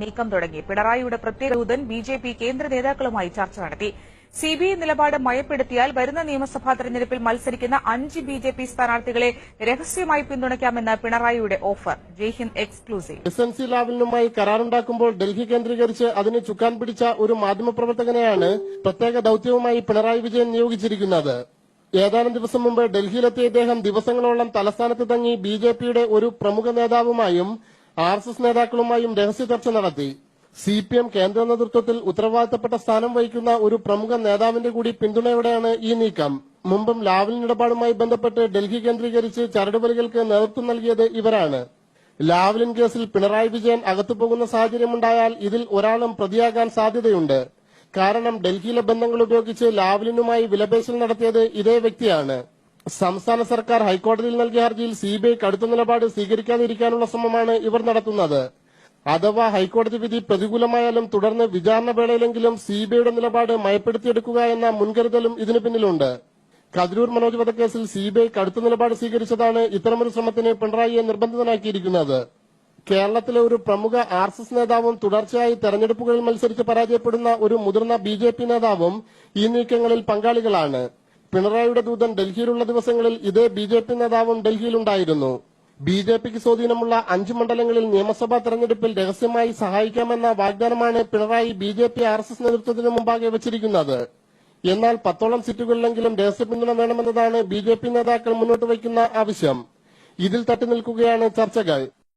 നീക്കം തുടങ്ങി. പിണറായിയുടെ പ്രത്യേക ദൂതൻ ബിജെപി കേന്ദ്ര നേതാക്കളുമായി ചർച്ച നടത്തി. സിബിഐ നിലപാട് മയപ്പെടുത്തിയാൽ വരുന്ന നിയമസഭാ തെരഞ്ഞെടുപ്പിൽ മത്സരിക്കുന്ന 5 ബിജെപി സ്ഥാനാർത്ഥികളെ രഹസ്യമായി പിന്തുണയ്ക്കാമെന്ന് പിണറായിയുടെ ഓഫർ. ജയ്ഹിന്ദ് എക്സ്ക്ലൂസീവ്. SNC ലാവലിനുമായി കരാറുണ്ടാക്കുമ്പോൾ ഡൽഹി കേന്ദ്രീകരിച്ച് അതിന് ചുക്കാൻ പിടിച്ച ഒരു മാധ്യമപ്രവർത്തകനെയാണ് പ്രത്യേക ദൌത്യവുമായി പിണറായി വിജയൻ നിയോഗിച്ചിരിക്കുന്നത്. ഏതാനും ദിവസം മുമ്പ് ഡൽഹിയിലെത്തിയ ഇദ്ദേഹം ദിവസങ്ങളോളം തലസ്ഥാനത്ത് തങ്ങി ബിജെപിയുടെ ഒരു പ്രമുഖ നേതാവുമായും RSS നേതാക്കളുമായും രഹസ്യ ചർച്ച നടത്തി. CPM കേന്ദ്ര നേതൃത്വത്തിൽ ഉത്തരവാദിത്തപ്പെട്ട സ്ഥാനം വഹിക്കുന്ന ഒരു പ്രമുഖ നേതാവിന്റെ കൂടി പിന്തുണയോടെയാണ് ഈ നീക്കം. മുമ്പും ലാവ്ലിൻ ഇടപാടുമായി ബന്ധപ്പെട്ട് ഡൽഹി കേന്ദ്രീകരിച്ച് ചരടുവലികൾക്ക് നേതൃത്വം നൽകിയത് ഇവരാണ്. ലാവ്ലിൻ കേസിൽ പിണറായി വിജയൻ അകത്തുപോകുന്ന സാഹചര്യമുണ്ടായാൽ ഇതിൽ ഒരാളും പ്രതിയാകാൻ സാധ്യതയുണ്ട്. കാരണം ഡൽഹിയിലെ ബന്ധങ്ങൾ ഉപയോഗിച്ച് ലാവ്ലിനുമായി വിലപേശൽ നടത്തിയത് ഇതേ വ്യക്തിയാണ്. സംസ്ഥാന സർക്കാർ ഹൈക്കോടതിയിൽ നൽകിയ ഹർജിയിൽ CBI കടുത്ത നിലപാട് സ്വീകരിക്കാതിരിക്കാനുള്ള ശ്രമമാണ് ഇവർ നടത്തുന്നത്. അഥവാ ഹൈക്കോടതി വിധി പ്രതികൂലമായാലും തുടർന്ന് വിചാരണ വേളയിലെങ്കിലും CBIയുടെ നിലപാട് മയപ്പെടുത്തിയെടുക്കുക എന്ന മുൻകരുതലും ഇതിനു പിന്നിലുണ്ട്. കതിരൂർ മനോജ് വധക്കേസിൽ CBI കടുത്ത നിലപാട് സ്വീകരിച്ചതാണ് ഇത്തരമൊരു ശ്രമത്തിന് പിണറായിയെ നിർബന്ധിതനാക്കിയിരിക്കുന്നത്. കേരളത്തിലെ ഒരു പ്രമുഖ RSS നേതാവും തുടർച്ചയായി തെരഞ്ഞെടുപ്പുകളിൽ മത്സരിച്ച് പരാജയപ്പെടുന്ന ഒരു മുതിർന്ന BJP നേതാവും ഈ നീക്കങ്ങളിൽ പങ്കാളികളാണ്. പിണറായിയുടെ ദൂതൻ ഡൽഹിയിലുള്ള ദിവസങ്ങളിൽ ഇതേ BJP നേതാവും ഡൽഹിയിലുണ്ടായിരുന്നു. BJPക്ക് സ്വാധീനമുള്ള 5 മണ്ഡലങ്ങളിൽ നിയമസഭാ തെരഞ്ഞെടുപ്പിൽ രഹസ്യമായി സഹായിക്കാമെന്ന വാഗ്ദാനമാണ് പിണറായി BJP RSS നേതൃത്വത്തിന് മുമ്പാകെ വച്ചിരിക്കുന്നത്. എന്നാൽ 10ഓളം സീറ്റുകളിലെങ്കിലും രഹസ്യ പിന്തുണ വേണമെന്നതാണ് BJP നേതാക്കൾ മുന്നോട്ട് വയ്ക്കുന്ന ആവശ്യം. ഇതിൽ തട്ടി നിൽക്കുകയാണ് ചർച്ചകൾ.